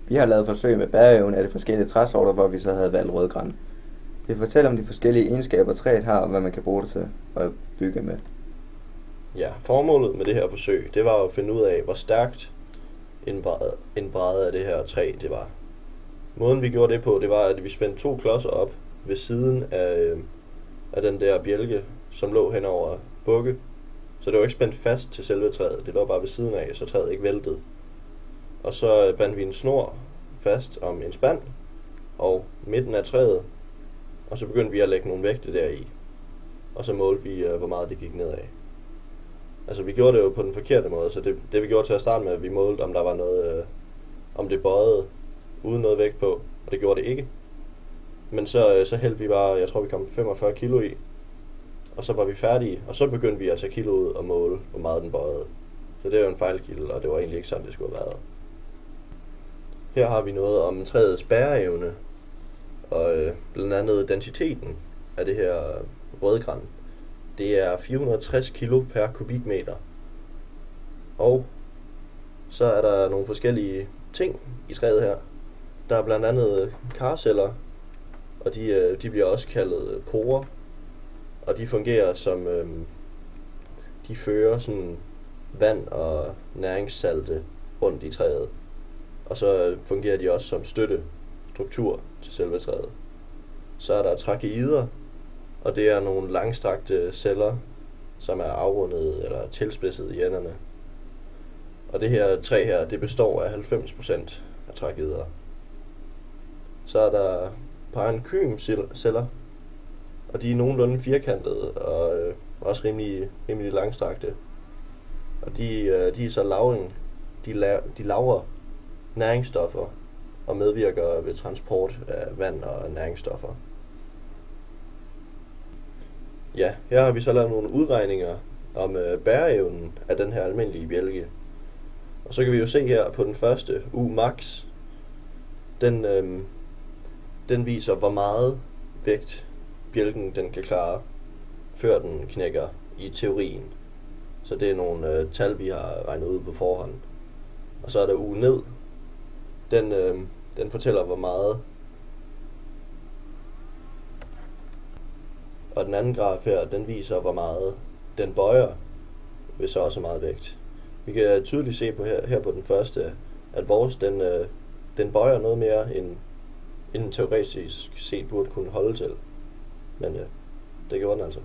Vi har lavet forsøg med bæreevne af de forskellige træsorter, hvor vi så havde valgt rødgran. Det fortæller om de forskellige egenskaber, træet har, og hvad man kan bruge det til at bygge med. Ja, formålet med det her forsøg, det var at finde ud af, hvor stærkt en brædde af det her træ det var. Måden vi gjorde det på, det var, at vi spændte 2 klodser op ved siden af den der bjælke, som lå hen over bukke. Så det var ikke spændt fast til selve træet, det lå bare ved siden af, så træet ikke væltede. Og så bandt vi en snor fast om en spand og midten af træet, og så begyndte vi at lægge nogle vægte deri. Og så målte vi, hvor meget det gik nedad. Altså vi gjorde det jo på den forkerte måde, så det vi gjorde til at starte med, at vi målte, om der var noget, om det bøjede uden noget vægt på, og det gjorde det ikke. Men så hældte vi bare, jeg tror vi kom 45 kilo i, og så var vi færdige, og så begyndte vi at tage kilo ud og måle, hvor meget den bøjede. Så det er jo en fejlkilde, og det var egentlig ikke sådan, det skulle have været. Her har vi noget om træets bæreevne, og blandt andet densiteten af det her rødgran. Det er 460 kilo per kubikmeter. Og så er der nogle forskellige ting i træet her. Der er blandt andet karceller, og de bliver også kaldet porer. Og de fungerer som, de fører sådan vand og næringssalte rundt i træet. Og så fungerer de også som støttestruktur til selve træet. Så er der trakeider, og det er nogle langstrakte celler, som er afrundet eller tilspidset i enderne. Og det her træ her, det består af 90% af trakeider. Så er der parenkymceller, og de er nogenlunde firkantede og også rimelig langstrakte. Og de er så lavring, de lavrer næringsstoffer og medvirker ved transport af vand og næringsstoffer. Ja, her har vi så lavet nogle udregninger om bæreevnen af den her almindelige bjælke. Og så kan vi jo se her på den første U-max, den viser hvor meget vægt bjælken den kan klare, før den knækker i teorien. Så det er nogle tal, vi har regnet ud på forhånd. Og så er der U ned, den fortæller hvor meget. Og den anden graf her, den viser hvor meget den bøjer ved så også meget vægt. Vi kan tydeligt se på her på den første, at vores den bøjer noget mere end teoretisk set burde kunne holde til. Men det gjorde den altså.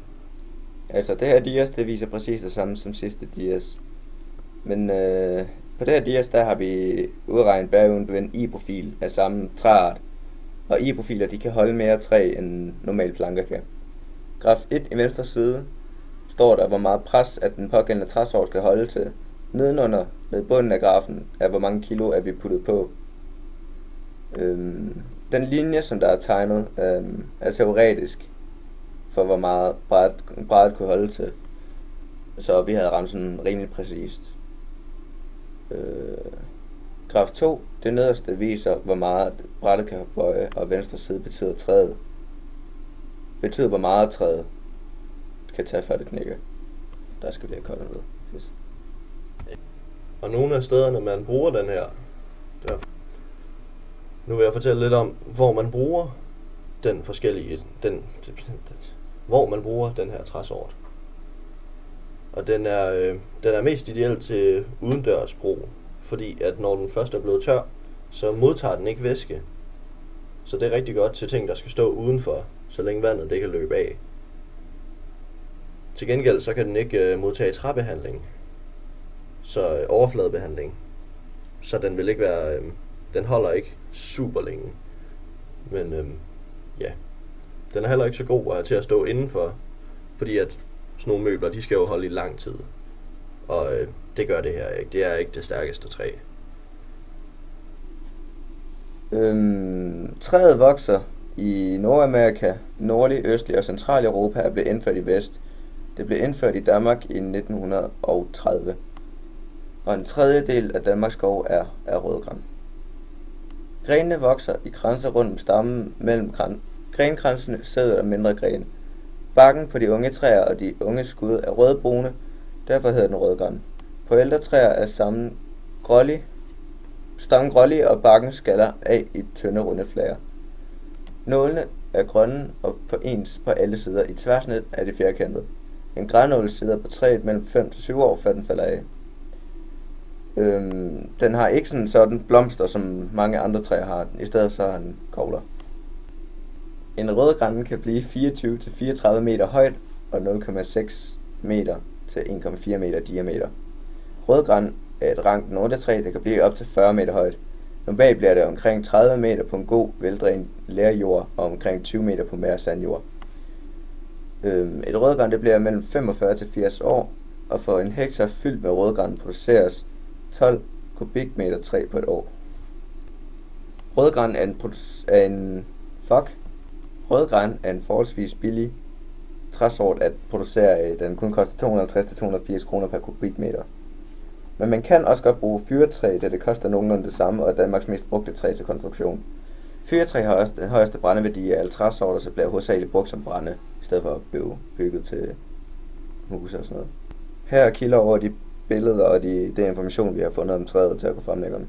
Altså det her dias, det viser præcis det samme som sidste dias. Men på det her dias, der har vi udregnet bæreevnen ved en I-profil af samme træart. Og I-profiler, de kan holde mere træ end normale planker kan. Graf 1 i venstre side står der, hvor meget pres at den pågældende træsort kan holde til. Nedenunder ved bunden af grafen er, hvor mange kilo er vi puttet på. Den linje, som der er tegnet, er teoretisk for, hvor meget brættet kunne holde til. Så vi havde ramt sådan rimelig præcist. Graf 2, det nederste, viser, hvor meget brættet kan bøje, og venstre side betyder træet. Betyder, hvor meget træet kan tage, før det knækker. Der skal vi have koldt ned. Yes. Og nogle af stederne, man bruger den her, nu vil jeg fortælle lidt om, hvor man bruger hvor man bruger den her træsort. Og den er mest ideel til udendørs brug, fordi at når den først er blevet tør, så modtager den ikke væske. Så det er rigtig godt til ting, der skal stå udenfor, så længe vandet det kan løbe af. Til gengæld så kan den ikke modtage træbehandling, så overfladebehandling. Så den vil ikke være, den holder ikke super længe. Men ja, den er heller ikke så god til at stå indenfor, fordi at sådan nogle møbler, de skal jo holde i lang tid. Og det gør det her ikke. Det er ikke det stærkeste træ. Træet vokser i Nordamerika, nordlig, østlig og central Europa er blevet indført i vest. Det blev indført i Danmark i 1930. Og en tredjedel af Danmarks skov er rødgran. Grenene vokser i kranser rundt om stammen. Mellem grenkransene sidder der mindre grene. Barken på de unge træer og de unge skud er rødbrune, derfor hedder den rødgran. På ældre træer er stammen grålig Stangen grålig og bakken skaller af i tynde runde flager. Nålene er grønne og på ens på alle sider. I tværsnit er de firkantet. En grannål sidder på træet mellem 5 til 7 år, før den falder af. Den har ikke sådan blomster, som mange andre træer har. I stedet så har den kogler. En rødgran kan blive 24 til 34 meter højt og 0,6 meter til 1,4 meter diameter. Rødgran er et rankt nordetræ, der kan blive op til 40 meter højt. Normalt bliver det omkring 30 meter på en god, veldrænet lerjord og omkring 20 meter på mere sandjord. Et rødgran det bliver mellem 45 til 80 år, og for en hektar fyldt med rødgran produceres 12 kubikmeter træ på et år. Rødgran er en forholdsvis billig træsort at producere af. Den kun koster 250 til 280 kroner per kubikmeter. Men man kan også godt bruge fyrretræ, da det koster nogenlunde det samme, og er Danmarks mest brugte træ til konstruktion. Fyrretræ har også den højeste brændeværdi af alle træsorter, så bliver hovedsageligt brugt som brænde, i stedet for at blive bygget til huse og sådan noget. Her er kilder over de billeder og det information, vi har fundet om træet til at kunne fremlægge dem.